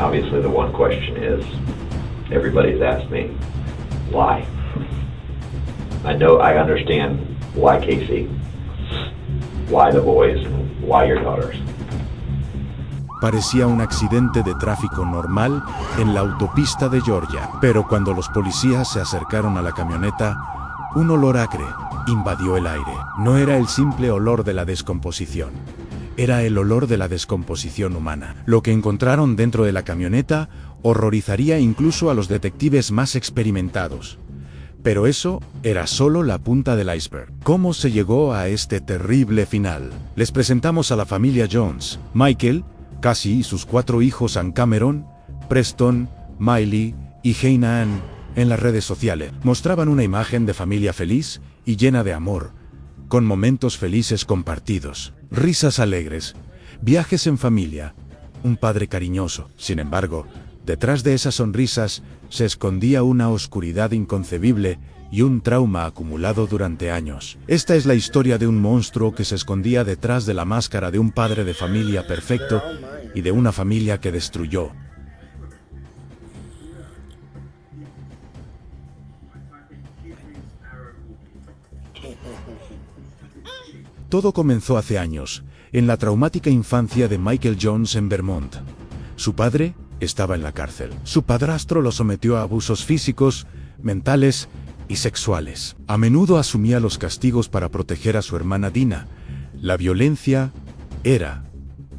obviously the one question is, everybody's asked me, why? I understand why Casey, why the boys, why your daughters. Parecía un accidente de tráfico normal en la autopista de Georgia, pero cuando los policías se acercaron a la camioneta, un olor acre invadió el aire. No era el simple olor de la descomposición, era el olor de la descomposición humana. Lo que encontraron dentro de la camioneta horrorizaría incluso a los detectives más experimentados. Pero eso era solo la punta del iceberg. ¿Cómo se llegó a este terrible final? Les presentamos a la familia Jones. Michael, Cassie y sus 4 hijos Ann Cameron, Preston, Miley y Hannah Ann en las redes sociales. Mostraban una imagen de familia feliz y llena de amor, con momentos felices compartidos, risas alegres, viajes en familia, un padre cariñoso. Sin embargo, detrás de esas sonrisas se escondía una oscuridad inconcebible y un trauma acumulado durante años. Esta es la historia de un monstruo que se escondía detrás de la máscara de un padre de familia perfecto y de una familia que destruyó. Todo comenzó hace años, en la traumática infancia de Michael Jones en Vermont. Su padre estaba en la cárcel. Su padrastro lo sometió a abusos físicos, mentales y sexuales. A menudo asumía los castigos para proteger a su hermana Dina. La violencia era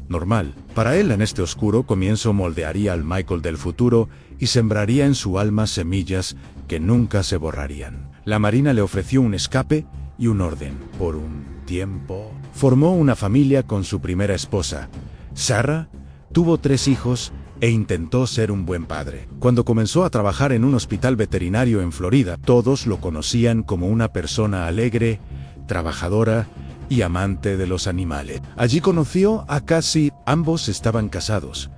normal. Para él, en este oscuro comienzo, moldearía al Michael del futuro y sembraría en su alma semillas que nunca se borrarían. La Marina le ofreció un escape y un orden. Por un tiempo, formó una familia con su primera esposa, Sarah, tuvo 3 hijos e intentó ser un buen padre. Cuando comenzó a trabajar en un hospital veterinario en Florida, todos lo conocían como una persona alegre, trabajadora y amante de los animales. Allí conoció a Cassie. Ambos estaban casados,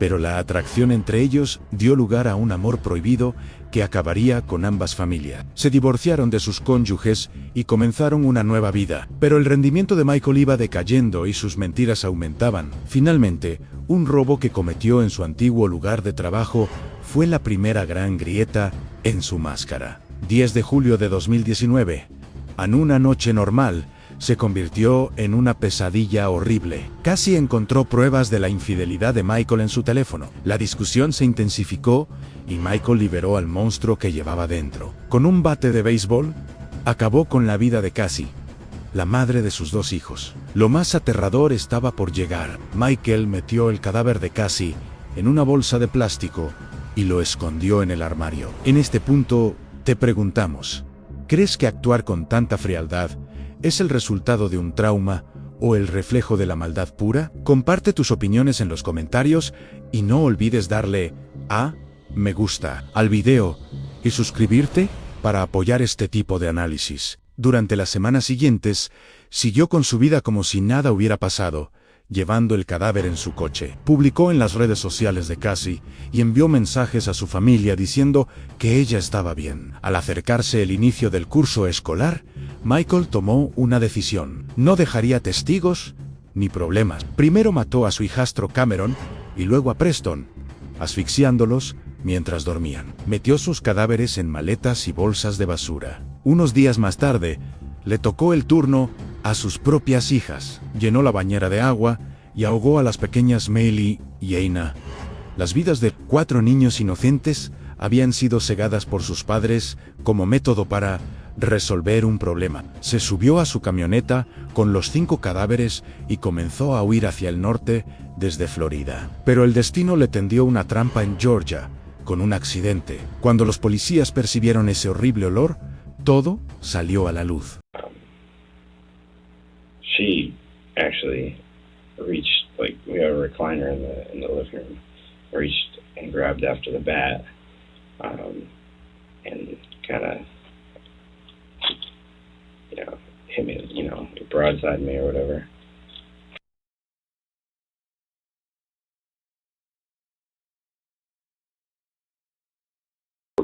pero la atracción entre ellos dio lugar a un amor prohibido que acabaría con ambas familias. Se divorciaron de sus cónyuges y comenzaron una nueva vida, pero el rendimiento de Michael iba decayendo y sus mentiras aumentaban. Finalmente, un robo que cometió en su antiguo lugar de trabajo fue la primera gran grieta en su máscara. 10 de julio de 2019, en una noche normal, se convirtió en una pesadilla horrible. Cassie encontró pruebas de la infidelidad de Michael en su teléfono. La discusión se intensificó y Michael liberó al monstruo que llevaba dentro. Con un bate de béisbol, acabó con la vida de Cassie, la madre de sus 2 hijos. Lo más aterrador estaba por llegar. Michael metió el cadáver de Cassie en una bolsa de plástico y lo escondió en el armario. En este punto, te preguntamos, ¿crees que actuar con tanta frialdad es el resultado de un trauma o el reflejo de la maldad pura? Comparte tus opiniones en los comentarios y no olvides darle a me gusta al video y suscribirte para apoyar este tipo de análisis. Durante las semanas siguientes, siguió con su vida como si nada hubiera pasado, llevando el cadáver en su coche. Publicó en las redes sociales de Cassie y envió mensajes a su familia diciendo que ella estaba bien. Al acercarse el inicio del curso escolar, Michael tomó una decisión. No dejaría testigos ni problemas. Primero mató a su hijastro Cameron y luego a Preston, asfixiándolos mientras dormían. Metió sus cadáveres en maletas y bolsas de basura. Unos días más tarde, le tocó el turno a sus propias hijas. Llenó la bañera de agua y ahogó a las pequeñas Miley y Hannah. Las vidas de 4 niños inocentes habían sido cegadas por sus padres como método para resolver un problema. Se subió a su camioneta con los 5 cadáveres y comenzó a huir hacia el norte desde Florida. Pero el destino le tendió una trampa en Georgia, con un accidente. Cuando los policías percibieron ese horrible olor, todo salió a la luz. She actually reached, like, we have a recliner in the living room, reached and grabbed after the bat, and kind of, hit me, broadside me or whatever.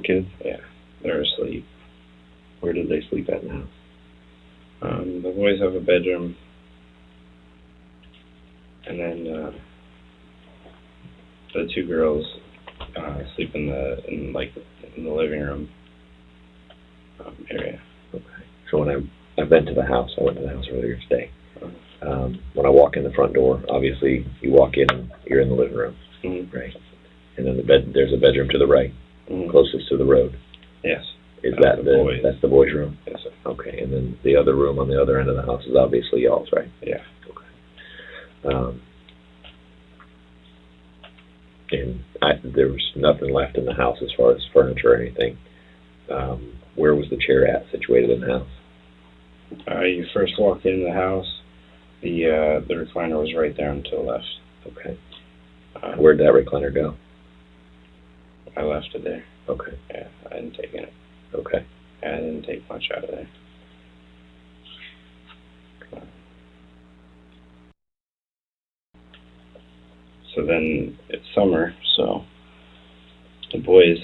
Kids, yeah, they're asleep. Where did they sleep at now? The boys have a bedroom, and then the two girls sleep in the living room area. Okay. So when I've been to the house, I went to the house earlier today. When I walk in the front door, obviously you walk in and you're in the living room, right? And then there's a bedroom to the right, closest to the road. Yes. Is that's the boys' room? Yes, sir. Okay, and then the other room on the other end of the house is obviously y'all's, right? Yeah. Okay. And there was nothing left in the house as far as furniture or anything. Where was the chair situated in the house? You first walk in the house, the recliner was right there on to the left. Okay. Where'd that recliner go? I left it there. Okay. Yeah, I didn't take it. Okay. I didn't take much out of there. So then it's summer, so the boys,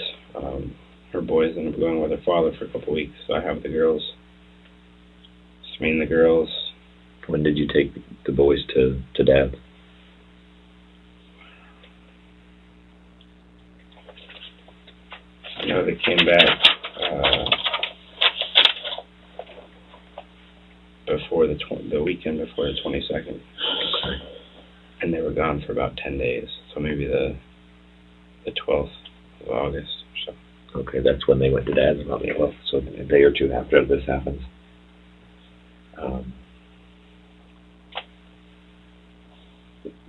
her boys end up going with their father for a couple weeks. So I have the girls. It's me and the girls. When did you take the boys to Dad? You know, they came back before the weekend before the 22nd. Okay. And they were gone for about 10 days, so maybe the 12th of August or so. Okay, that's when they went to Dad's, about the 12th, so a day or two after this happens.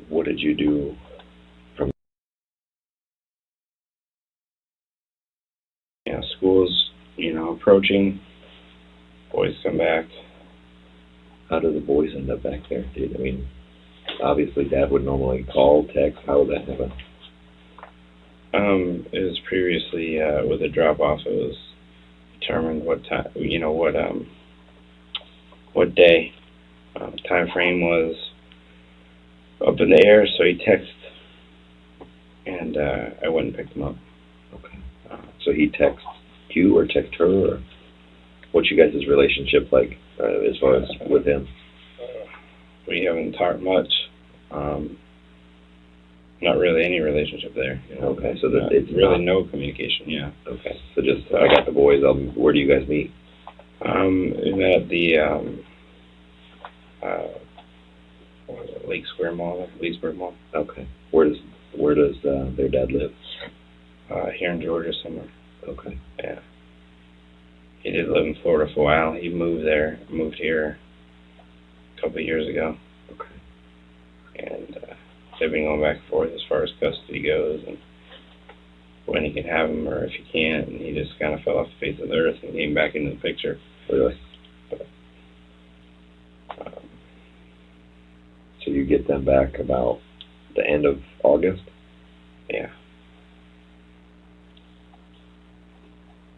What did you do from? Yeah, school's, approaching. Boys come back. How do the boys end up back there? Obviously Dad would normally call, text. How would that happen? It was previously with a drop off. It was determined what time, what day. Time frame was up in the air, so he texted, and I went and picked him up. Okay. So he texted you or text her, or what's you guys' relationship like as far as with him? We haven't talked much. Not really any relationship there. Okay, so it's really no communication. Yeah. Okay, so just I got the boys. Where do you guys meet? We met at the Lake Square Mall, Leesburg Mall. Okay. Where does their dad live? Here in Georgia somewhere. Okay. Yeah. He did live in Florida for a while. He moved here a couple of years ago. Okay. And they've been going back and forth as far as custody goes and when he can have him or if he can't. And he just kind of fell off the face of the earth and came back into the picture. Really? So you get them back about the end of August? Yeah.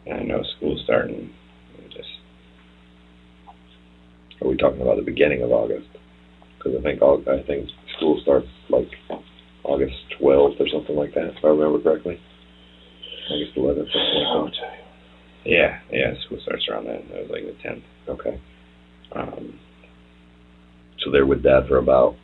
And I know school's starting. Are we talking about the beginning of August? Because I think school starts like August 12th or something like that, if I remember correctly. August 11th, something like that. Yeah, school starts around then. It was like the 10th. Okay. So they're with Dad for about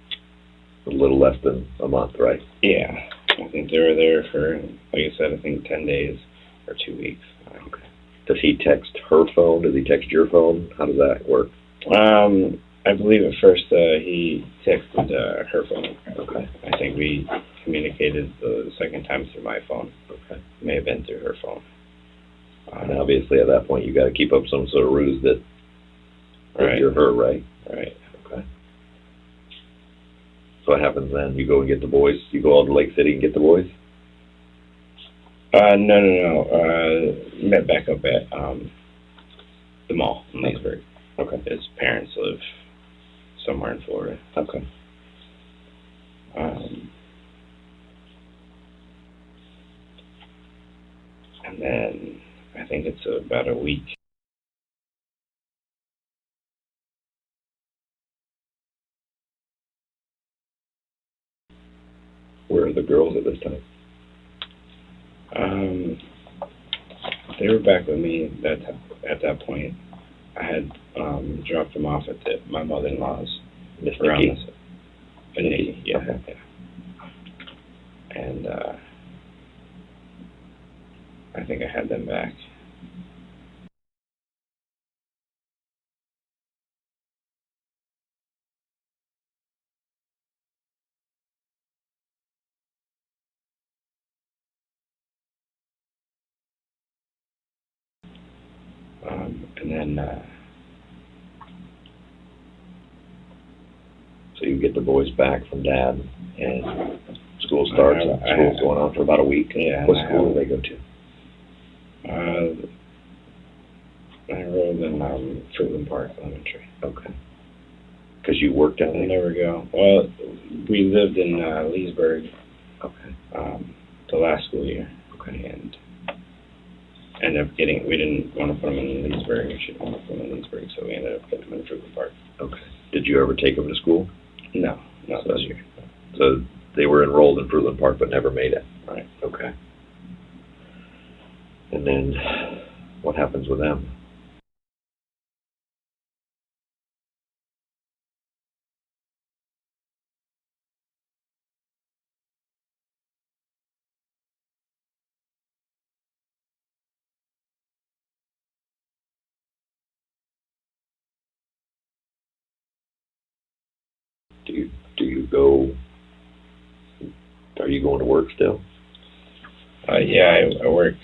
a little less than a month, right? Yeah. I think they were there for, like I said, I think 10 days or 2 weeks. Okay. Does he text her phone? Does he text your phone? How does that work? I believe at first he texted her phone. Okay. I think we communicated the second time through my phone. Okay. It may have been through her phone. And obviously at that point you got to keep up some sort of ruse that right. You're her, right? Right. Okay. So what happens then? You go and get the boys? You go out to Lake City and get the boys? No. Met back up at the mall in Leesburg. Okay. His parents live somewhere in Florida. Okay. And then I think it's about a week. Where are the girls at this time? They were back with me at that point. I had dropped them off at my mother-in-law's. Miss Nikki? Nikki, yeah. Okay. Yeah. and I think I had them back. And then, so you get the boys back from Dad, and school starts. School's going on for about a week. Yeah. What school do they go to? I enrolled in Fruitland Park Elementary. Okay. Because you worked down I there? never go. Well, we lived in Leesburg. Okay. The last school year. Okay. And ended up getting, we didn't want to put them in Leesburg, we should want to put them in Leesburg, so we ended up putting them in Fruitland Park. Okay. Did you ever take them to school? No, not this year. So they were enrolled in Fruitland Park but never made it? Right. Okay. And then what happens with them? Do you go? Are you going to work still? Yeah, I work.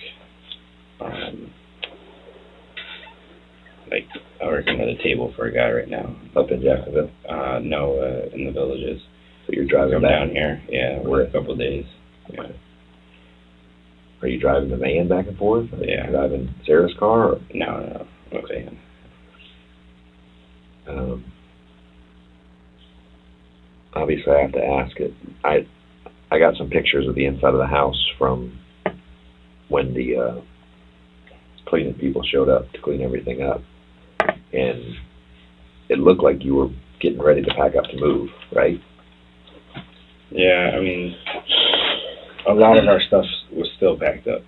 Like I work under the table for a guy right now. Up in Jacksonville? No, in the Villages. So you're driving Come back down here. Yeah, work a couple of days. Yeah. Are you driving the van back and forth? Are Yeah. you driving Sarah's car? Or? No, okay. Obviously, I have to ask it. I got some pictures of the inside of the house from when the cleaning people showed up to clean everything up, and it looked like you were getting ready to pack up to move, right? Yeah, I mean, a lot of our stuff was still packed up.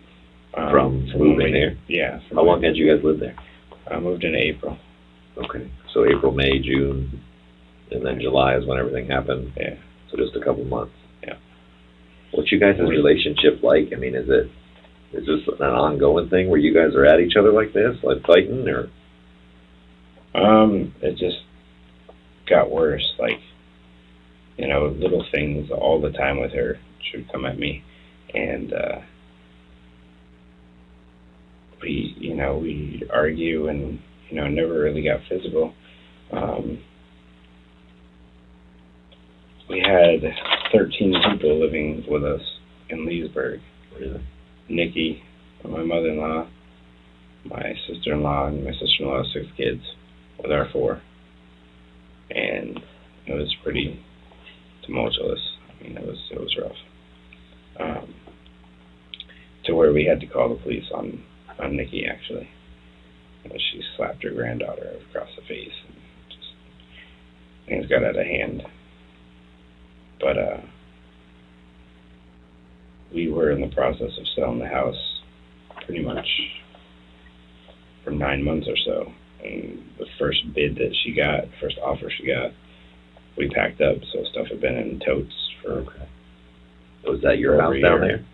From moving there? Yeah. How long had you guys lived there? I moved in April. Okay. So April, May, June, and then July is when everything happened? Yeah. So just a couple months? Yeah. What's you guys' relationship like? I mean, is this an ongoing thing where you guys are at each other like this, like fighting, or? It just got worse, like, you know, little things all the time with her. She would come at me, and we'd argue, and never really got physical. We had 13 people living with us in Leesburg. Really? Nikki, my mother-in-law, my sister-in-law, and my sister-in-law, 6 kids with our 4. And it was pretty tumultuous. I mean, it was rough. To where we had to call the police on Nikki, actually. She slapped her granddaughter across the face, and just things got out of hand. But we were in the process of selling the house pretty much for 9 months or so. And the first bid that she got, first offer she got, we packed up, so stuff had been in totes for. Okay. Was that your house down there?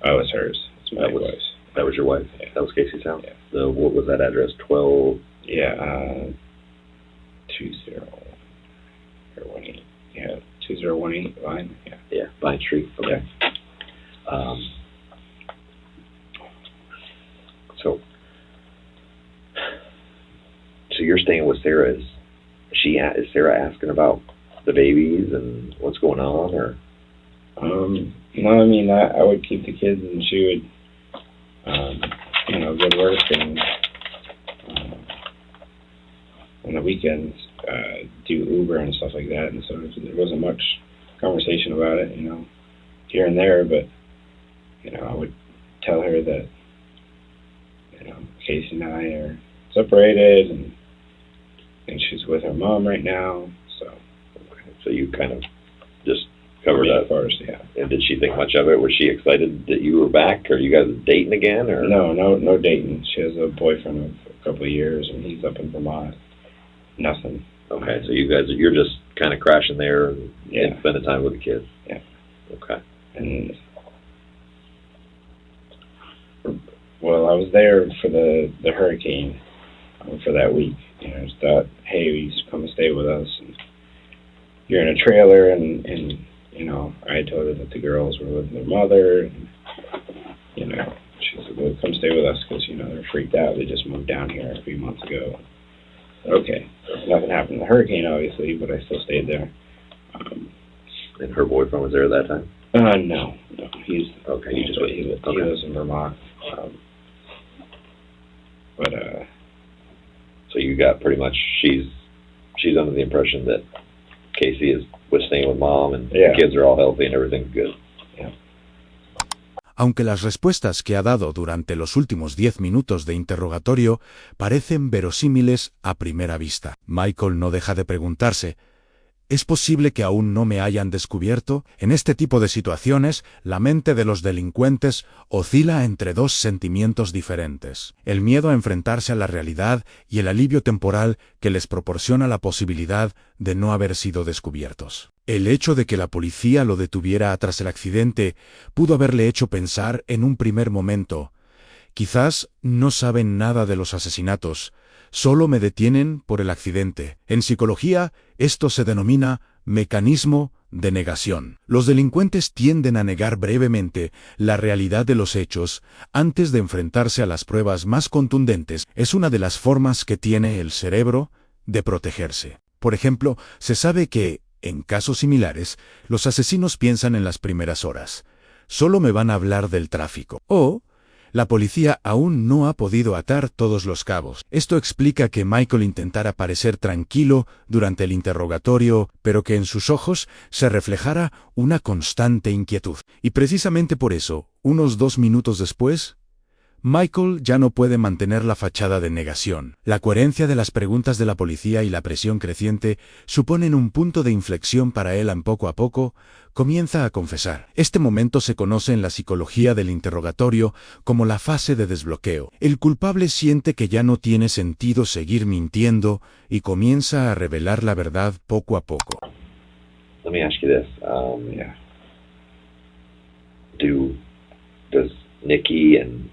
Oh, it's hers. It's my wife's. That was your wife? Yeah. That was Casey's house? Yeah. What was that address? 12? Yeah, 2018. Yeah, 2018 Vine. Yeah. Yeah, Vine Street. Okay. Yeah. So you're staying with Sarah. Is Sarah asking about the babies and what's going on, or? No, I mean, I would keep the kids, and she would, go to work, and on the weekends, do Uber and stuff like that. And so there wasn't much conversation about it, here and there, but, I would tell her that, Casey and I are separated, and I think she's with her mom right now, so. Okay. So you kind of just covered that first, yeah. And did she think much of it? Was she excited that you were back? Are you guys dating again, or? No dating. She has a boyfriend of a couple of years, and he's up in Vermont. Nothing. Okay, so you're just kind of crashing there and spending time with the kids. Yeah. Okay. And well, I was there for the hurricane for that week. You know, just thought, hey, you should come and stay with us. And you're in a trailer, and you know, I told her that the girls were with their mother. And, you know, she said, well, come stay with us because, you know, they're freaked out. They just moved down here a few months ago. Okay. Nothing happened in the hurricane, obviously, but I still stayed there. And her boyfriend was there at that time? No. He's okay. He lives in Vermont. So you got pretty much, she's under the impression that Casey was staying with mom and the kids are all healthy and everything's good. Yeah. Aunque las respuestas que ha dado durante los últimos 10 minutos de interrogatorio parecen verosímiles a primera vista, Michael no deja de preguntarse: ¿es posible que aún no me hayan descubierto? En este tipo de situaciones, la mente de los delincuentes oscila entre dos sentimientos diferentes: el miedo a enfrentarse a la realidad y el alivio temporal que les proporciona la posibilidad de no haber sido descubiertos. El hecho de que la policía lo detuviera tras el accidente pudo haberle hecho pensar en un primer momento: quizás no saben nada de los asesinatos, solo me detienen por el accidente. En psicología, esto se denomina mecanismo de negación. Los delincuentes tienden a negar brevemente la realidad de los hechos antes de enfrentarse a las pruebas más contundentes. Es una de las formas que tiene el cerebro de protegerse. Por ejemplo, se sabe que, en casos similares, los asesinos piensan en las primeras horas: solo me van a hablar del tráfico. O la policía aún no ha podido atar todos los cabos. Esto explica que Michael intentara parecer tranquilo durante el interrogatorio, pero que en sus ojos se reflejara una constante inquietud. Y precisamente por eso, unos 2 minutos después, Michael ya no puede mantener la fachada de negación. La coherencia de las preguntas de la policía y la presión creciente suponen un punto de inflexión para él. Poco a poco, comienza a confesar. Este momento se conoce en la psicología del interrogatorio como la fase de desbloqueo. El culpable siente que ya no tiene sentido seguir mintiendo y comienza a revelar la verdad poco a poco. Let me ask you this. Does Nikki and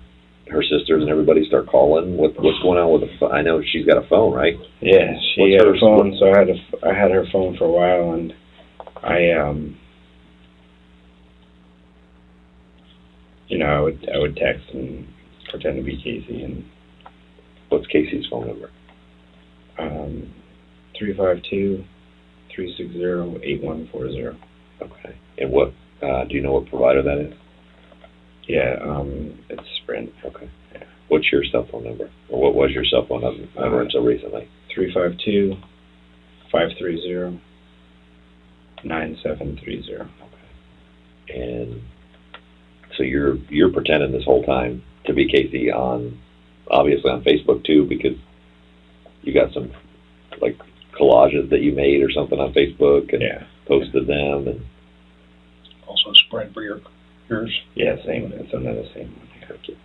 her sisters and everybody start calling? What's going on with the phone? I know she's got a phone, right? Yeah, she had her phone, so I had her phone for a while, and I would text and pretend to be Casey. And what's Casey's phone number? 352-360-8140. Okay. And what do you know what provider that is? Yeah, it's Sprint. Okay. Yeah. What's your cell phone number? Or what was your cell phone number until recently? 352-530-9730. Okay. And so you're pretending this whole time to be Casey obviously on Facebook too, because you got some like collages that you made or something on Facebook and posted them, and also Sprint for yours. Yeah, same. It's another same one. Okay.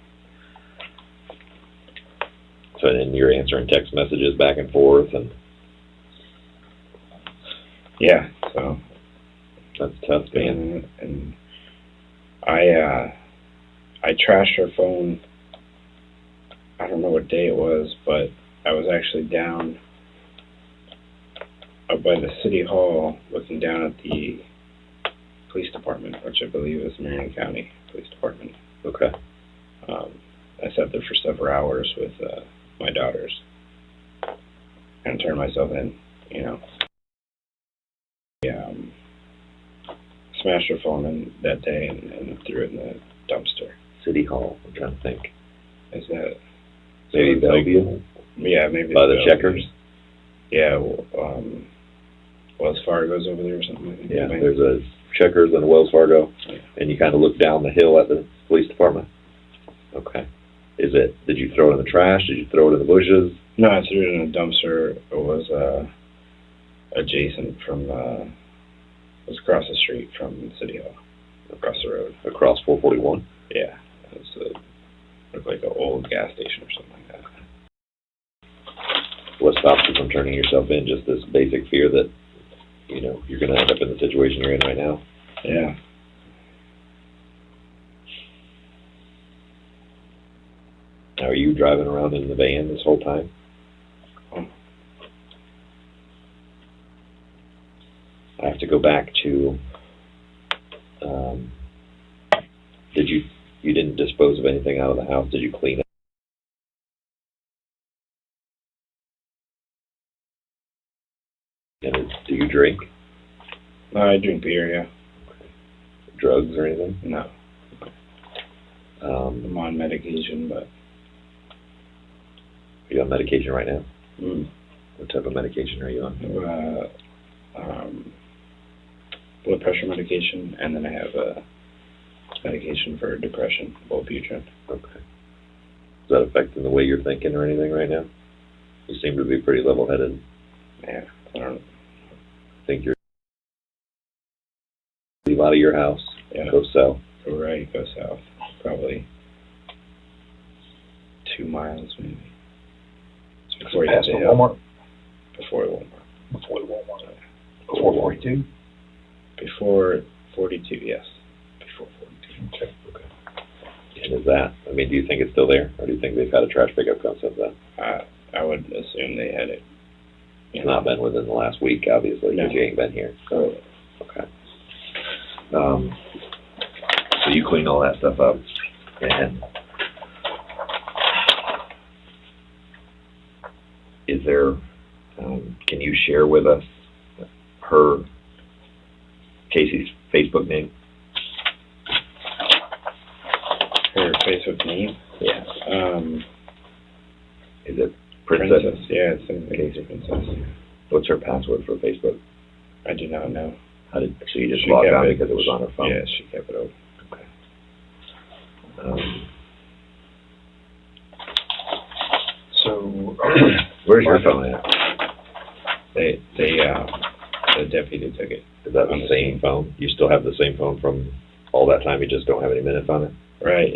So then you're answering text messages back and forth, and so that's tough, man. And I trashed her phone. I don't know what day it was, but I was actually down up by the city hall, looking down at the police department, which I believe is Marion County Police Department. Okay. I sat there for several hours with my daughters and turned myself in, smashed her phone in that day and threw it in the dumpster. City Hall, I'm trying to think. Is that maybe Bellevue? Yeah, maybe by the Bellevue. Checkers? Yeah, Wells Fargo's over there or something. Yeah, there's a Checkers and a Wells Fargo, and you kind of look down the hill at the police department. Okay. Did you throw it in the trash? Did you throw it in the bushes? No, I threw it in a dumpster. It was adjacent from, it was across the street from City Hall, across the road. Across 441? Yeah. It looked like an old gas station or something like that. What stops you from turning yourself in? Just this basic fear that, you're going to end up in the situation you're in right now? Yeah. Now, are you driving around in the van this whole time? I have to go back to, you didn't dispose of anything out of the house? Did you clean it? And do you drink? I drink beer, yeah. Drugs or anything? No. I'm on medication, but... Are you on medication right now? Mm. What type of medication are you on? Blood pressure medication, and then I have medication for depression, Wellbutrin. Okay. Is that affecting the way you're thinking or anything right now? You seem to be pretty level-headed. Yeah, I don't think you're leave out of your house, go south. Go right, go south. Probably 2 miles, maybe. It's before you Past hit the the hill. Walmart? Before Walmart. Before the Walmart. Before 42? Before 42, yes. Before 42. Okay. And is that, I mean, do you think it's still there? Or do you think they've had a trash pickup come since then? I would assume they had it. It's not been within the last week, obviously, because you ain't been here. So, okay. So you clean all that stuff up, and is there, can you share with us Casey's Facebook name? Her Facebook name? Yeah. Is it Princess? Yeah, it's Casey Princess. What's her password for Facebook? I do not know. So you just logged on because it was on her phone? Yeah, she kept it open. Okay. So, where's your phone at? The deputy took it. Is that the same phone? You still have the same phone from all that time? You just don't have any minutes on it? Right.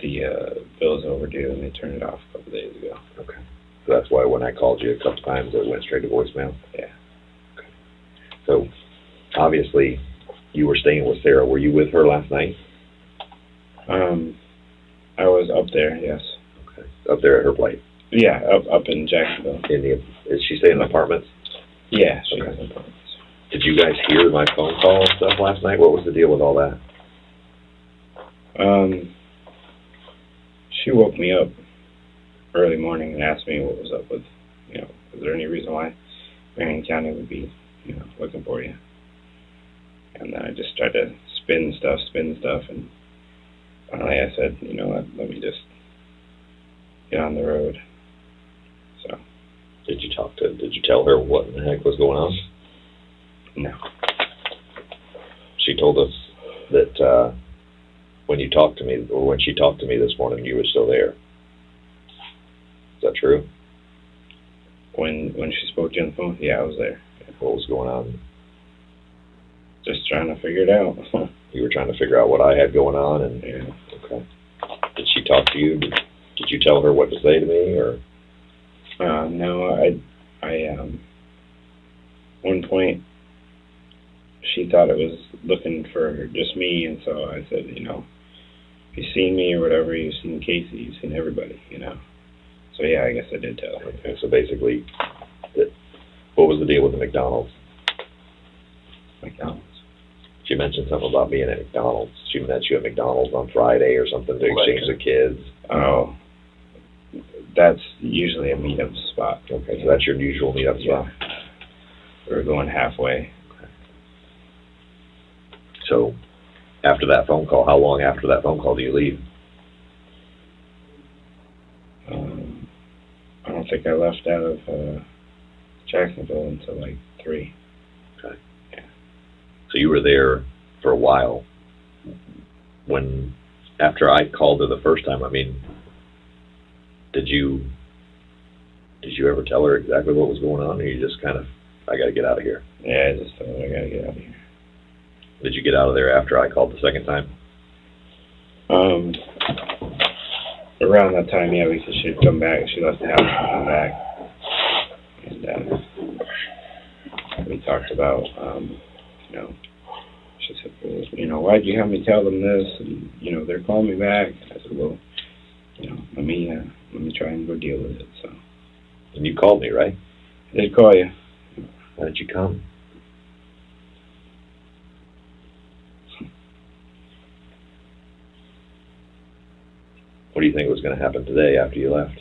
The bill's overdue, and they turned it off a couple days ago. Okay. So that's why when I called you a couple times, it went straight to voicemail? Yeah. Okay. So, obviously, you were staying with Sarah. Were you with her last night? I was up there, yes. Okay. Up there at her place? Yeah, up in Jacksonville. Is she staying in apartments? Yeah, she okay. has apartments. Did you guys hear my phone call and stuff last night? What was the deal with all that? She woke me up early morning and asked me what was up with, is there any reason why Marion County would be, looking for you? And then I just started to spin stuff, and finally I said, you know what, let me just get on the road. So. Did you tell her what in the heck was going on? No. She told us that when you talked to me, or when she talked to me this morning, you were still there. Is that true? When she spoke to you on the phone, yeah, I was there. What was going on? Just trying to figure it out. You were trying to figure out what I had going on, and yeah. Okay. Did she talk to you? Did you tell her what to say to me, or? No, I one point she thought it was looking for just me, and so I said, if you've seen me or whatever, you've seen Casey, you've seen everybody, So yeah, I guess I did tell her. Okay, so basically, what was the deal with the McDonald's? McDonald's. She mentioned something about being at McDonald's. She met you at McDonald's on Friday or something to exchange the kids. Oh, that's usually a meetup spot. Okay, so that's your usual meetup spot. We were going halfway. Okay. So, after that phone call, how long after that phone call do you leave? I don't think I left out of Jacksonville until like 3. Okay. Yeah. So you were there for a while. After I called her the first time, did you ever tell her exactly what was going on, or you just kind of, I got to get out of here? Yeah, I just told her I got to get out of here. Did you get out of there after I called the second time? Around that time, yeah, because she'd come back. She left the house and come back. And we talked about, she said, well, why'd you have me tell them this? And, they're calling me back. And I said, well, let me try and go deal with it. So. And you called me, right? I did call you. Why did you come? What do you think was going to happen today after you left?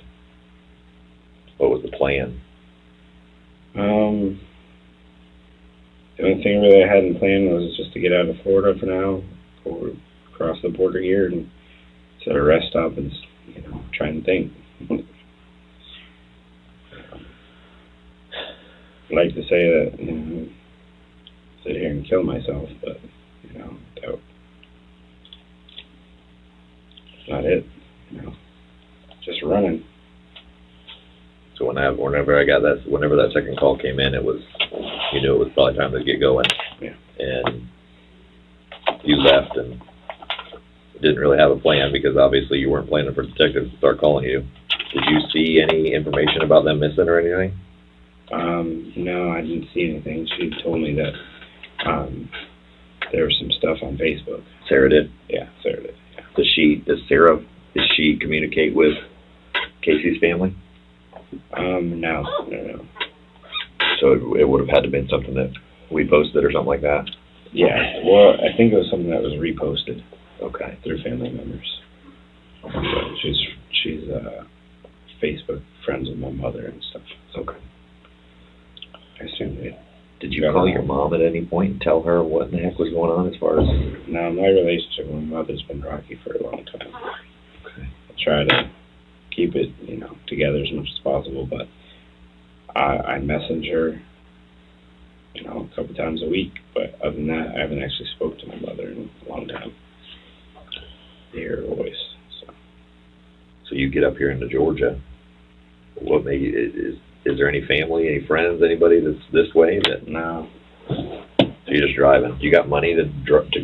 What was the plan? The only thing really I hadn't planned was just to get out of Florida for now, go across the border here, and set a rest stop and, try and think. I'd like to say that, sit here and kill myself, but, that's not it, just running. So whenever that second call came in, it was, you knew it was probably time to get going. Yeah. And you left and didn't really have a plan because obviously you weren't planning for detectives to start calling you. Did you see any information about them missing or anything? No, I didn't see anything. She told me that there was some stuff on Facebook. Sarah did? Yeah, Sarah did. Yeah. Does she communicate with Casey's family? No. So it would have had to been something that we posted or something like that? Yeah, well, I think it was something that was reposted. Okay. Through family members. She's Facebook friends with my mother and stuff. Okay. I assume it. Did you call your mom at any point and tell her what in the heck was going on as far as... No, my relationship with my mother's been rocky for a long time. Okay. I try to keep it, together as much as possible, but I message her, a couple times a week, but other than that, I haven't actually spoke to my mother in a long time. To hear her voice. So you get up here into Georgia. What made you, is there any family, any friends, anybody that's this way? No. So you're just driving. You got money to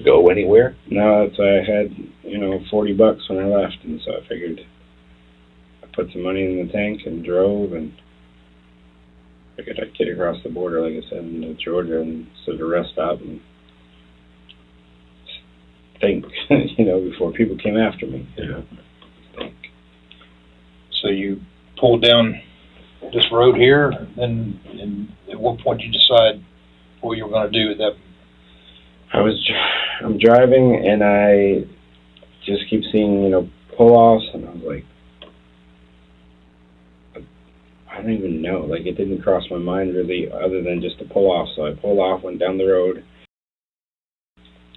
go anywhere? No, that's why I had, $40 when I left, and so I figured I put some money in the tank and drove, and figured I'd get across the border, like I said, into Georgia, and sit at a rest stop and think, before people came after me. Think. So you pulled down this road here, and at what point did you decide what you were going to do with that? I'm driving, and I just keep seeing, pull-offs, and I was like, I don't even know. Like, it didn't cross my mind really, other than just a pull-off. So I pulled off, went down the road.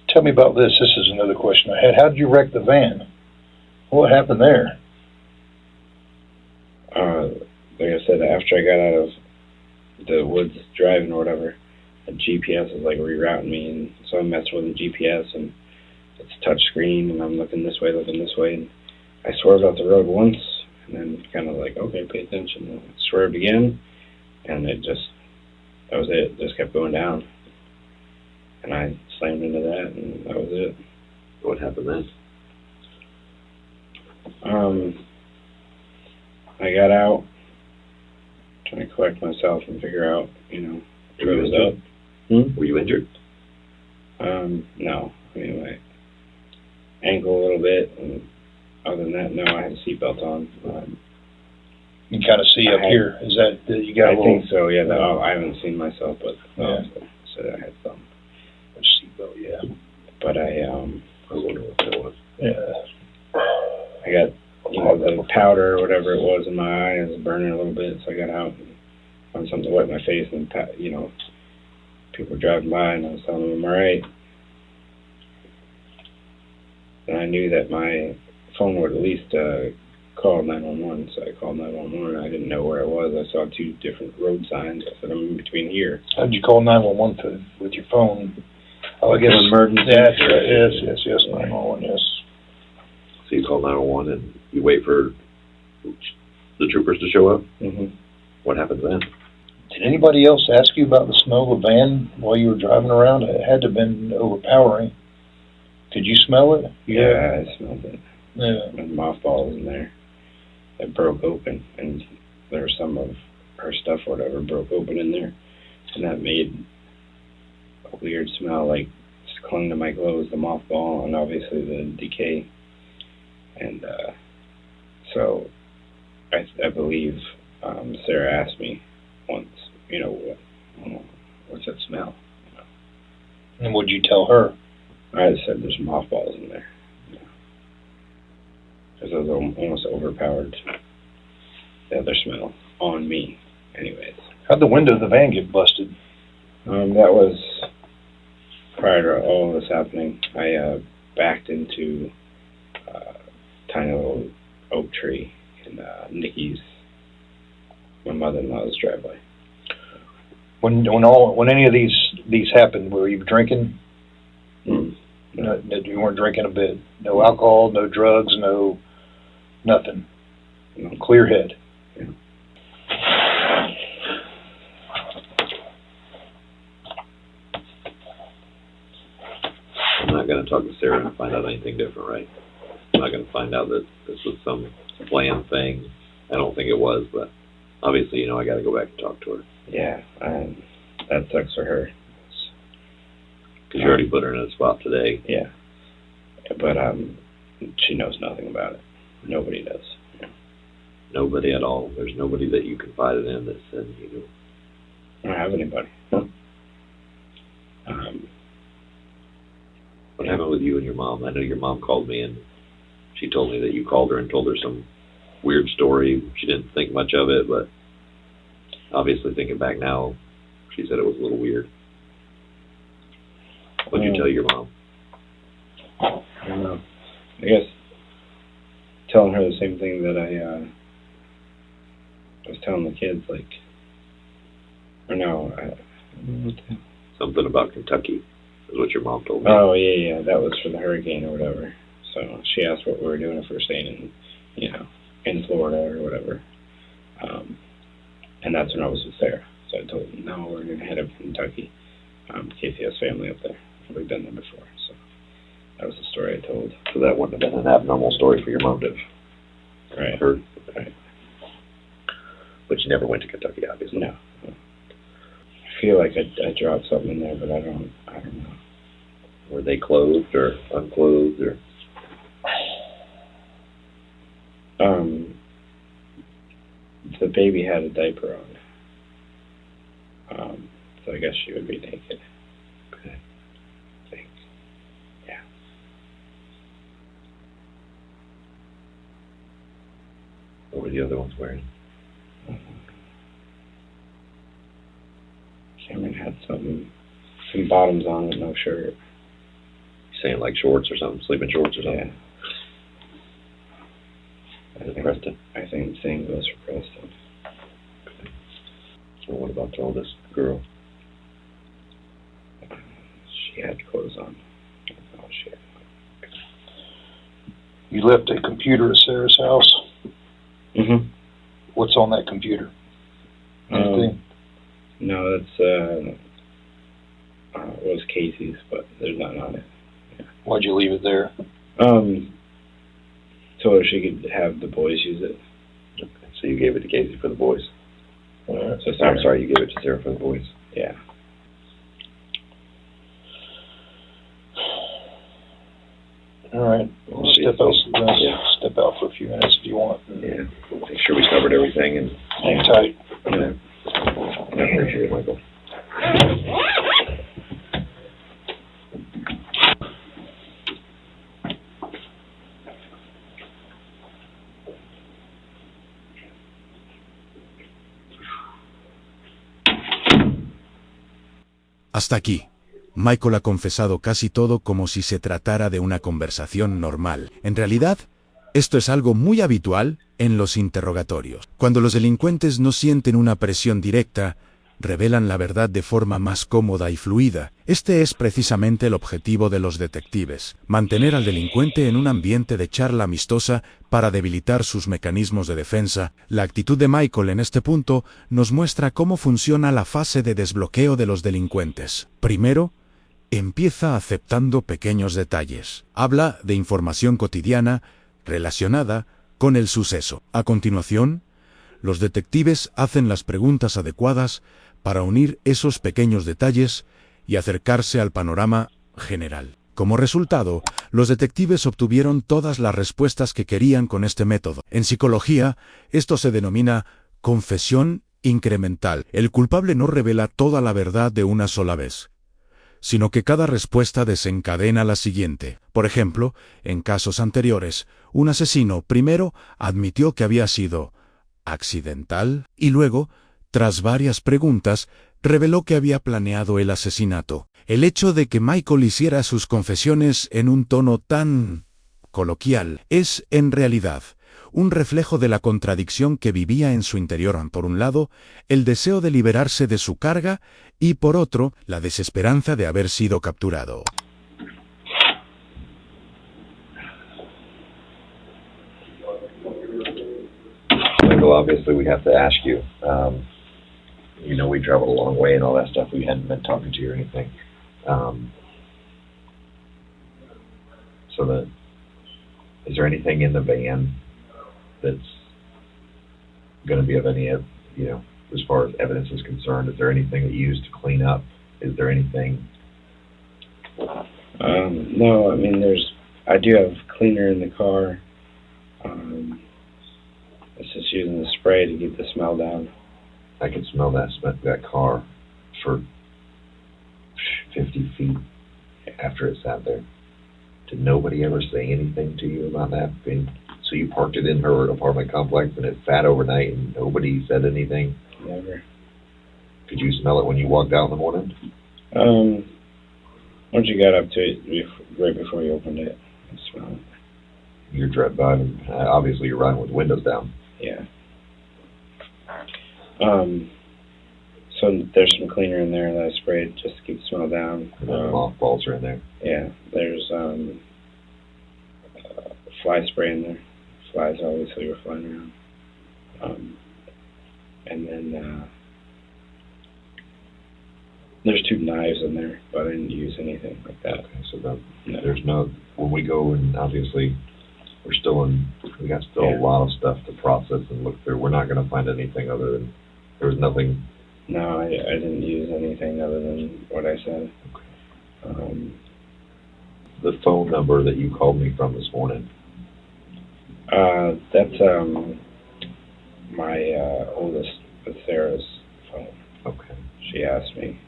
Tell me about this. This is another question I had. How did you wreck the van? What happened there? Like I said, after I got out of the woods driving or whatever, the GPS is like rerouting me, and so I'm messing with the GPS, and it's touch screen, and I'm looking this way, and I swerved off the road once, and then kind of like, okay, pay attention. And I swerved again, and that was it. It just kept going down, and I slammed into that, and that was it. What happened then? I got out, trying to collect myself and figure out, what was up. Were you injured? No. I mean, my ankle a little bit, and other than that, no, I had a seatbelt on. You can kind of see up here. Is that you got? I think so. Yeah. I haven't seen myself, but said I had some seatbelt. Yeah. But I wonder what that was. Yeah. I got the powder or whatever it was in my eye. It was burning a little bit, so I got out and found something to wet my face, and people were driving by, and I was telling them I'm alright. And I knew that my phone would at least call 911, so I called 911. I didn't know where I was. I saw 2 different road signs. I said, I'm in between here. How did you call 911 with your phone? I guess emergency. Yeah, that's right. Yes, 911, yes. So you call 911 and you wait for the troopers to show up? Mm-hmm. What happens then? Did anybody else ask you about the smell of the van while you were driving around? It had to have been overpowering. Did you smell it? Yeah, I smelled it. Yeah. The mothballs in there. It broke open, and there was some of her stuff or whatever broke open in there, and that made a weird smell, like just clung to my clothes, the mothball, and obviously the decay. And So I believe Sarah asked me once, what's that smell? And what'd you tell her? I just said there's mothballs in there. Because I was almost overpowered the other smell on me, anyways. How'd the window of the van get busted? That was prior to all of this happening. I backed into a tiny little oak tree in Nikki's, my mother-in-law's driveway. When any of these happened, were you drinking? No. No, you weren't drinking a bit. No alcohol, no drugs, no nothing. Clear head. Yeah. I'm not going to talk to Sarah and find out anything different, right? I'm not going to find out that this was some planned thing. I don't think it was, but obviously, I got to go back and talk to her. Yeah, that sucks for her. Because you already put her in a spot today. Yeah, but she knows nothing about it. Nobody does. Nobody at all. There's nobody that you confided in that said, I don't have anybody. What happened with you and your mom? I know your mom called me and she told me that you called her and told her some weird story. She didn't think much of it, but obviously thinking back now, she said it was a little weird. What'd you tell your mom? I don't know. I guess telling her the same thing that I was telling the kids, Something about Kentucky is what your mom told me. Oh, yeah, that was for the hurricane or whatever. So she asked what we were doing if we were staying in Florida or whatever. And that's when I was with Sarah. So I told them, no, we're going to head up to Kentucky. Casey has family up there. We've been there before. So that was the story I told. So that wouldn't have been an abnormal story for your mom to have Right. heard. Right. But you never went to Kentucky, obviously. No. I feel like I dropped something in there, but I don't know. Were they clothed or unclothed or? The baby had a diaper on. So I guess she would be naked. Okay. I think. Yeah. What were the other ones wearing? Cameron had some bottoms on with no shirt. You saying like shorts or something, sleeping shorts or something? Yeah. Preston? I think the same goes for Preston. Okay. Well, what about the oldest girl? She had clothes on. That's all she had. You left a computer at Sarah's house. Mm-hmm. What's on that computer? Anything? No, that's it was Casey's, but there's nothing on it. Yeah. Why'd you leave it there? So she could have the boys use it. Okay. So you gave it to Casey for the boys? So I'm sorry, you gave it to Sarah for the boys? Yeah. All right. Well, Step out for a few minutes if you want. Yeah. Make sure we covered everything and Hang tight. yeah. I appreciate it, Michael. Hasta aquí. Michael ha confesado casi todo como si se tratara de una conversación normal. En realidad, esto es algo muy habitual en los interrogatorios. Cuando los delincuentes no sienten una presión directa, revelan la verdad de forma más cómoda y fluida. Este es precisamente el objetivo de los detectives: mantener al delincuente en un ambiente de charla amistosa para debilitar sus mecanismos de defensa. La actitud de Michael en este punto nos muestra cómo funciona la fase de desbloqueo de los delincuentes. Primero, empieza aceptando pequeños detalles. Habla de información cotidiana relacionada con el suceso. A continuación, los detectives hacen las preguntas adecuadas para unir esos pequeños detalles y acercarse al panorama general. Como resultado, los detectives obtuvieron todas las respuestas que querían con este método. En psicología, esto se denomina confesión incremental. El culpable no revela toda la verdad de una sola vez, sino que cada respuesta desencadena la siguiente. Por ejemplo, en casos anteriores, un asesino primero admitió que había sido accidental y luego, tras varias preguntas, reveló que había planeado el asesinato. El hecho de que Michael hiciera sus confesiones en un tono tan coloquial es, en realidad, un reflejo de la contradicción que vivía en su interior. Por un lado, el deseo de liberarse de su carga y, por otro, la desesperanza de haber sido capturado. Michael, obviously we have to ask you, we traveled a long way and all that stuff. We hadn't been talking to you or anything. Is there anything in the van that's going to be of any, as far as evidence is concerned? Is there anything that you used to clean up? Is there anything? No, I mean, I do have cleaner in the car. It's just using the spray to keep the smell down. I could smell that car for 50 feet after it sat there. Did nobody ever say anything to you about that? So you parked it in her apartment complex and it sat overnight and nobody said anything? Never. Could you smell it when you walked out in the morning? Once you got up to it, right before you opened it, I smelled it. You're driving, obviously you're riding with windows down. Yeah. So there's some cleaner in there that I sprayed just to keep the smell down. And then the mothballs are in there. Yeah, there's fly spray in there. Flies obviously were flying around. And then there's 2 knives in there, but I didn't use anything like that. Okay, so there's no, when we go and obviously we got still a lot of stuff to process and look through. We're not going to find anything other than, there was nothing. No, I didn't use anything other than what I said. Okay. The phone number that you called me from this morning. That's my oldest, Sarah's phone. Okay. She asked me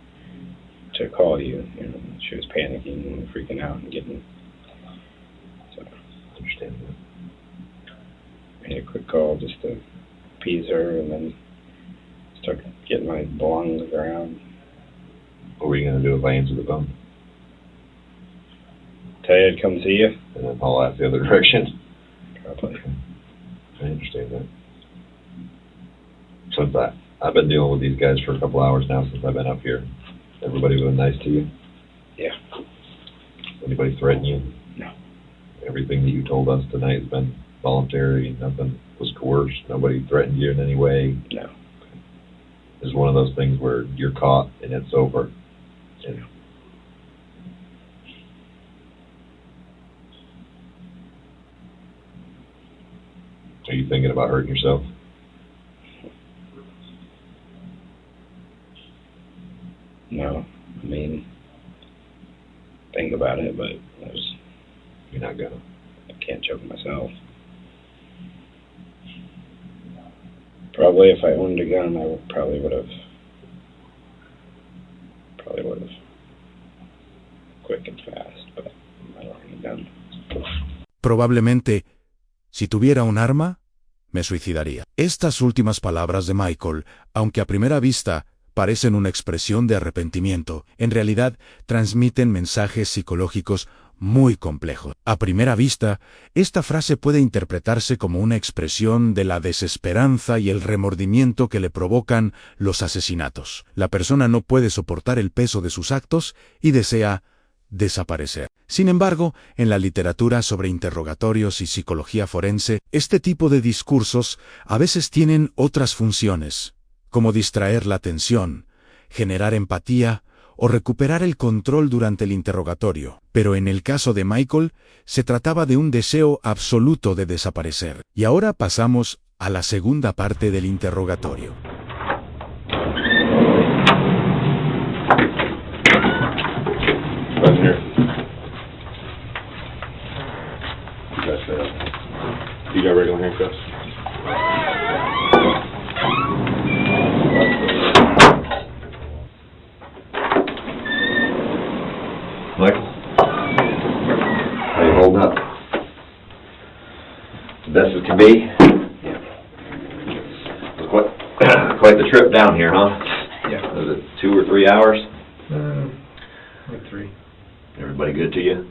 to call you. She was panicking and freaking out and getting. So I understand that. Made a quick call just to appease her, and then start getting my belongings around. What were you going to do if I answered the phone? Tell you I'd come see you? And then I'll ask the other direction? Probably. Okay. I understand that. Since I've been dealing with these guys for a couple hours now since I've been up here. Everybody been nice to you? Yeah. Anybody threaten you? No. Everything that you told us tonight has been voluntary. Nothing was coerced. Nobody threatened you in any way? No. It's one of those things where you're caught and it's over. And are you thinking about hurting yourself? No. I mean, think about it, but You're not gonna. I can't choke myself. Probably if I owned a gun, I probably would have quick and fast, but I don't have a gun. Probablemente, si tuviera un arma, me suicidaría. Estas últimas palabras de Michael, aunque a primera vista parecen una expresión de arrepentimiento, en realidad transmiten mensajes psicológicos muy complejos. A primera vista, esta frase puede interpretarse como una expresión de la desesperanza y el remordimiento que le provocan los asesinatos. La persona no puede soportar el peso de sus actos y desea desaparecer. Sin embargo, en la literatura sobre interrogatorios y psicología forense, este tipo de discursos a veces tienen otras funciones, como distraer la atención, generar empatía o recuperar el control durante el interrogatorio. Pero en el caso de Michael, se trataba de un deseo absoluto de desaparecer. Y ahora pasamos a la segunda parte del interrogatorio. You got regular handcuffs? Michael? How you holding up? The best it can be? Yeah. Quite the trip down here, huh? Yeah. Was it 2 or 3 hours? Like 3. Everybody good to you?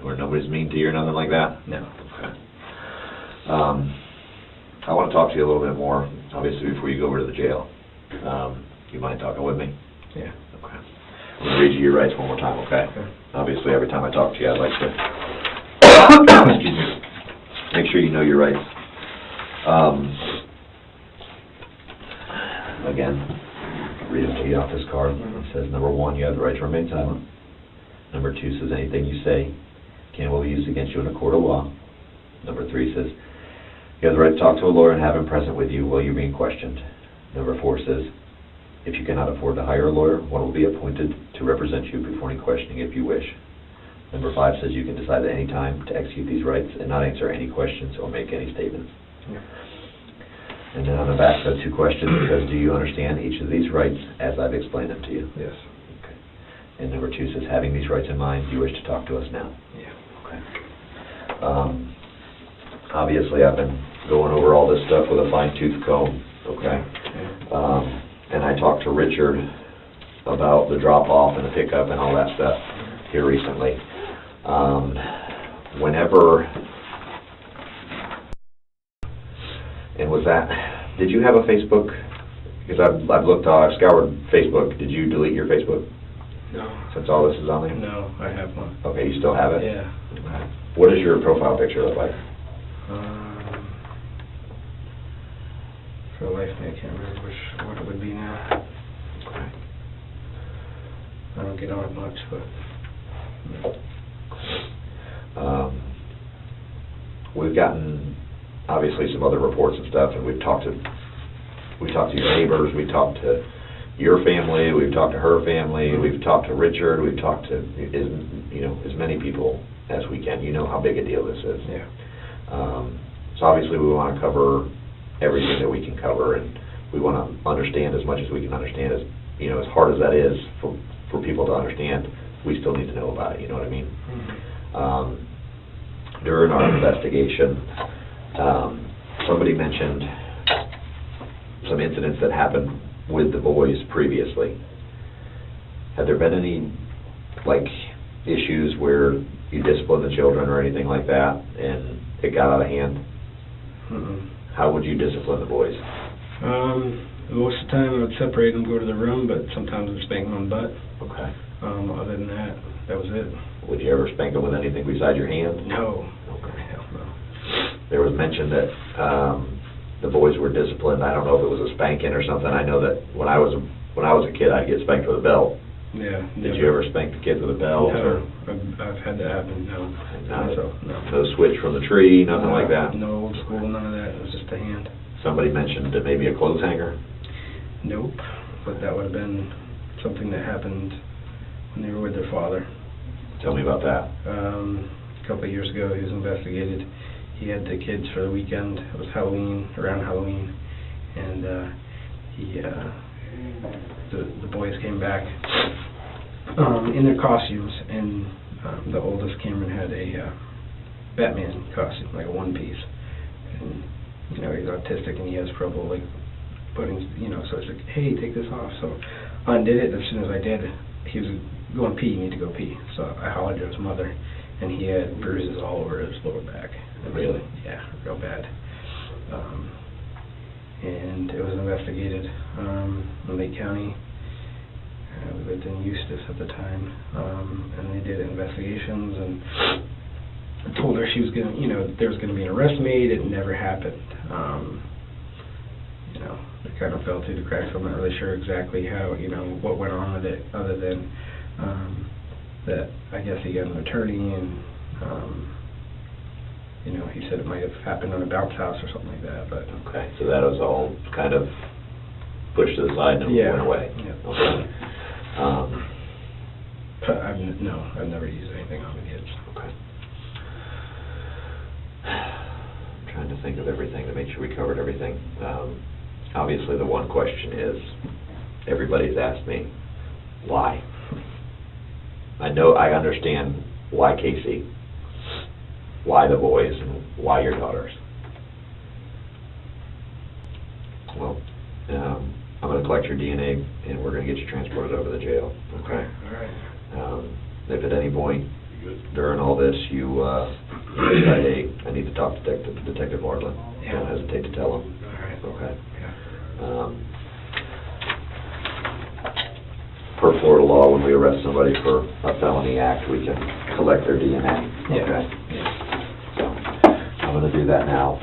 Or nobody's mean to you or nothing like that? No. Okay. I want to talk to you a little bit more, obviously, before you go over to the jail. You mind talking with me? Yeah. Okay. I'm going to read you your rights one more time, okay? Obviously, every time I talk to you, I'd like to excuse me, make sure you know your rights. Again, read them to you off this card. It says, number 1, you have the right to remain silent. Number 2 says, anything you say will be used against you in a court of law. Number 3 says, you have the right to talk to a lawyer and have him present with you while you're being questioned. Number 4 says, if you cannot afford to hire a lawyer, one will be appointed to represent you before any questioning if you wish. Number 5 says you can decide at any time to execute these rights and not answer any questions or make any statements. Yeah. And then on the back of 2 questions, it says, do you understand each of these rights as I've explained them to you? Yes. Okay. And number 2 says, having these rights in mind, do you wish to talk to us now? Yeah. Okay. Obviously, I've been going over all this stuff with a fine-tooth comb, okay? And I talked to Richard about the drop-off and the pickup and all that stuff here recently. Did you have a Facebook? Because I've looked, I've scoured Facebook. Did you delete your Facebook? No. Since all this is on there? No, I have one. Okay, you still have it? Yeah. Okay. What does your profile picture look like? For the life of me, I can't remember what it would be now. Okay. I don't get on it much, but... We've gotten, obviously, some other reports and stuff, and we've talked to your neighbors, we talked to your family, we've talked to her family, we've talked to Richard, we've talked to as many people as we can. You know how big a deal this is. Yeah. So obviously we want to cover everything that we can cover, and we want to understand as much as we can understand. As as hard as that is for people to understand, we still need to know about it. You know what I mean? Mm-hmm. During our investigation, somebody mentioned some incidents that happened with the boys previously. Have there been any issues where you disciplined the children or anything like that, and it got out of hand? Mm-hmm. How would you discipline the boys? Most of the time I would separate them, go to the room, but sometimes I would spank them on the butt. Okay. Other than that, that was it. Would you ever spank them with anything besides your hand? No. Okay. Hell no. There was mention that the boys were disciplined. I don't know if it was a spanking or something. I know that when I was a kid, I'd get spanked with a belt. Yeah. Did you ever spank the kids with a belt? No. I've had that happen. No. No switch from the tree, nothing like that? No old school, none of that. It was just a hand. Somebody mentioned that maybe a clothes hanger? Nope. But that would have been something that happened when they were with their father. Tell me about that. A couple of years ago, he was investigated. He had the kids for the weekend. It was Halloween, around Halloween, and the boys came back in their costumes, and the oldest, Cameron, had a Batman costume, like a one-piece, and he's autistic and he has trouble putting, so it's like, hey, take this off. So I undid it, and as soon as I did, he was going pee, you need to go pee. So I hollered to his mother, and he had bruises all over his lower back. Really? Yeah, real bad. And it was investigated in Lake County. We lived in Eustis at the time, and they did investigations, and I told her she was going to, there was going to be an arrest made. It never happened. It kind of fell through the cracks. I'm not really sure exactly how, what went on with it, other than that I guess he got an attorney, and he said it might have happened on a bounce house or something like that. But okay, so that was all kind of pushed to the side and went away. Yeah. Okay. But I've never used anything on the kids. Okay. I'm trying to think of everything to make sure we covered everything. Obviously, the one question is, everybody's asked me, why? I understand why Casey, why the boys, and why your daughters. Well, I'm going to collect your DNA, and we're going to get you transported over to the jail. Okay? All right. If at any point during all this you decide, hey, I need to talk to Detective Marlin, don't hesitate to tell him. All right. Okay? Yeah. Per Florida law, when we arrest somebody for a felony act, we can collect their DNA. Yeah. Okay? So, I'm going to do that now.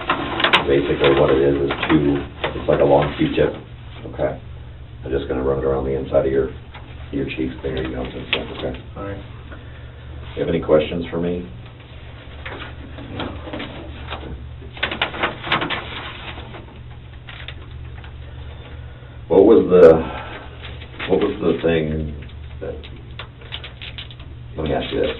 Basically what it is it's like a long Q-tip. Okay? I'm just going to run it around the inside of your cheeks. There you go. Okay? All right. You have any questions for me? What was the thing that, let me ask you this.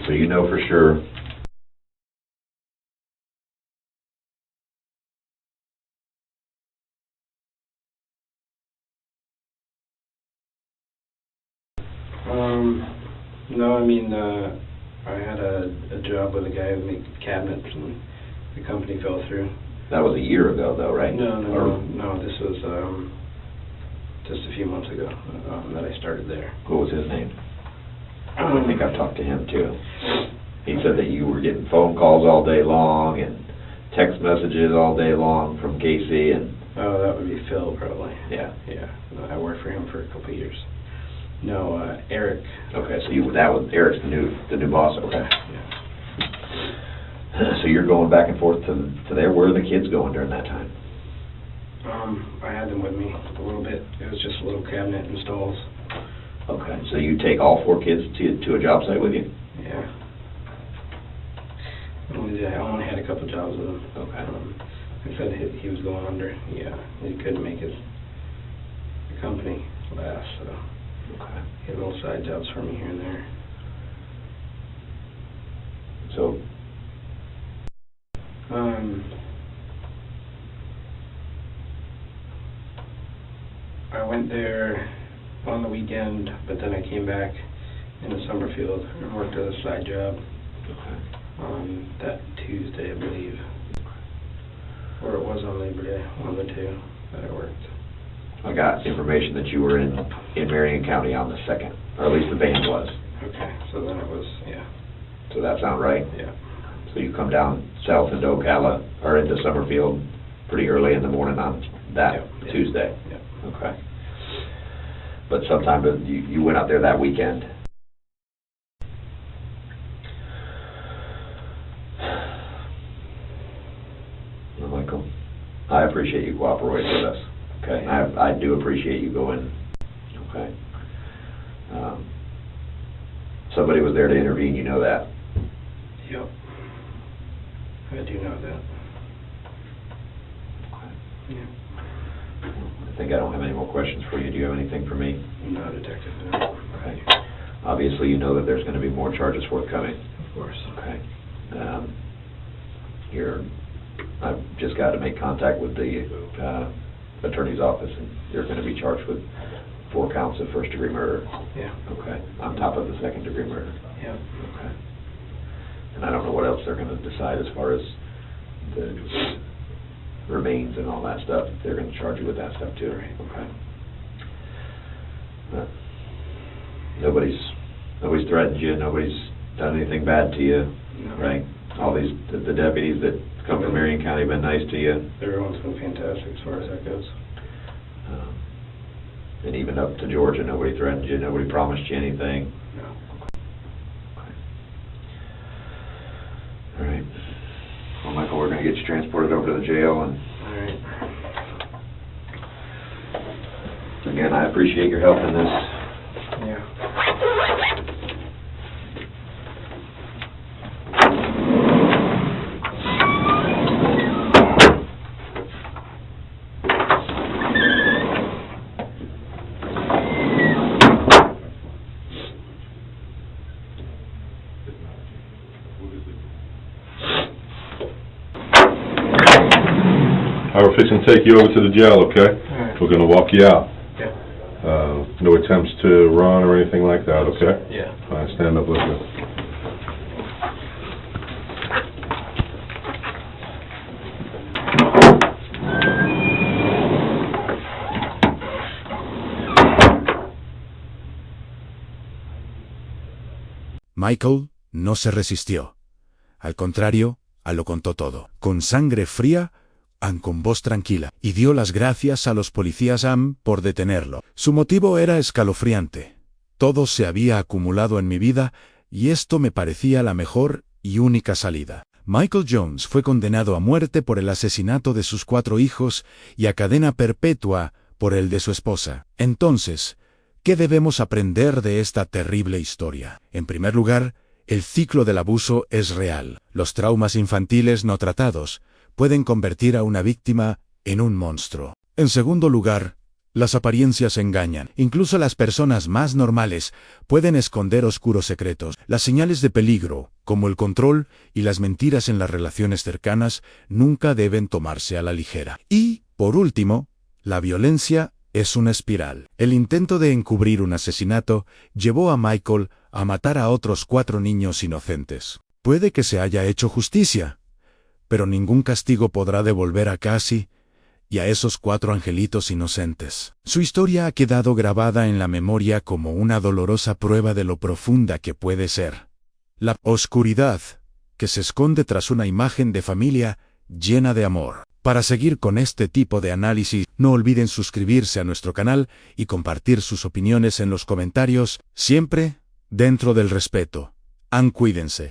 So you know for sure no, I mean, I had a job with a guy who made cabinets, and the company fell through. that was a year ago though, right? No, this was just a few months ago that I started there. What was his name? I think I've talked to him too. He said that you were getting phone calls all day long and text messages all day long from Casey and... Oh, that would be Phil, probably. Yeah. Yeah, I worked for him for a couple of years. No, Eric. Okay, so that was Eric's the new boss. Okay. Yeah. So you're going back and forth to there. Where are the kids going during that time? I had them with me a little bit. It was just a little cabinet and stalls. Okay, so you take all 4 kids to a job site with you? Yeah. I only had a couple jobs with him. Okay. He said he was going under. Yeah, he couldn't make the company last, so Okay. he had little side jobs for me here and there. So I went there on the weekend, but then I came back in the Summerfield and worked at a side job on that Tuesday, I believe. Or it was on Labor Day, one of the two that I worked. I got information that you were in Marion County on the 2nd, or at least the band was. Okay, so then it was, yeah. So that sound right? Yeah. So you come down south into Ocala, or into Summerfield pretty early in the morning on that Tuesday? Yeah. Okay. But sometime you went out there that weekend. Well, Michael, I appreciate you cooperating with us. Okay, I do appreciate you going. Okay. Somebody was there to intervene, you know that. Yep. I do know that. Okay. Yeah. I think I don't have any more questions for you. Do you have anything for me? No, detective, no. Okay. Obviously, you know that there's going to be more charges forthcoming. Of course. Okay. I've just got to make contact with the attorney's office, and you're going to be charged with 4 counts of first-degree murder. Yeah. Okay. On top of the second-degree murder. Yeah. Okay. And I don't know what else they're going to decide as far as the remains and all that stuff. They're going to charge you with that stuff too. Right. Okay. Nobody's threatened you. Nobody's done anything bad to you. No. Right? All these the deputies that come from Marion County have been nice to you. Everyone's been fantastic as far as that goes. And even up to Georgia, nobody threatened you. Nobody promised you anything. No. Okay. All right. Well, Michael, we're going to get you transported over to the jail, and All right. again, I appreciate your help in this. Yeah. we're fixing to take you over to the jail, okay? Alright. We're gonna walk you out. Okay. No attempts to run or anything like that, okay? Yeah. Fine, stand up, let's go. Michael no se resistió. Al contrario, lo contó todo, con sangre fría, con voz tranquila, y dio las gracias a los policías por detenerlo. Su motivo era escalofriante. Todo se había acumulado en mi vida, y esto me parecía la mejor y única salida. Michael Jones fue condenado a muerte por el asesinato de sus 4 hijos y a cadena perpetua por el de su esposa. Entonces, ¿qué debemos aprender de esta terrible historia? En primer lugar, el ciclo del abuso es real. Los traumas infantiles no tratados pueden convertir a una víctima en un monstruo. En segundo lugar, las apariencias engañan. Incluso las personas más normales pueden esconder oscuros secretos. Las señales de peligro, como el control y las mentiras en las relaciones cercanas, nunca deben tomarse a la ligera. Y, por último, la violencia es una espiral. El intento de encubrir un asesinato llevó a Michael a matar a otros 4 niños inocentes. Puede que se haya hecho justicia, pero ningún castigo podrá devolver a Cassie y a esos 4 angelitos inocentes. Su historia ha quedado grabada en la memoria como una dolorosa prueba de lo profunda que puede ser la oscuridad que se esconde tras una imagen de familia llena de amor. Para seguir con este tipo de análisis, no olviden suscribirse a nuestro canal y compartir sus opiniones en los comentarios, siempre dentro del respeto. Cuídense.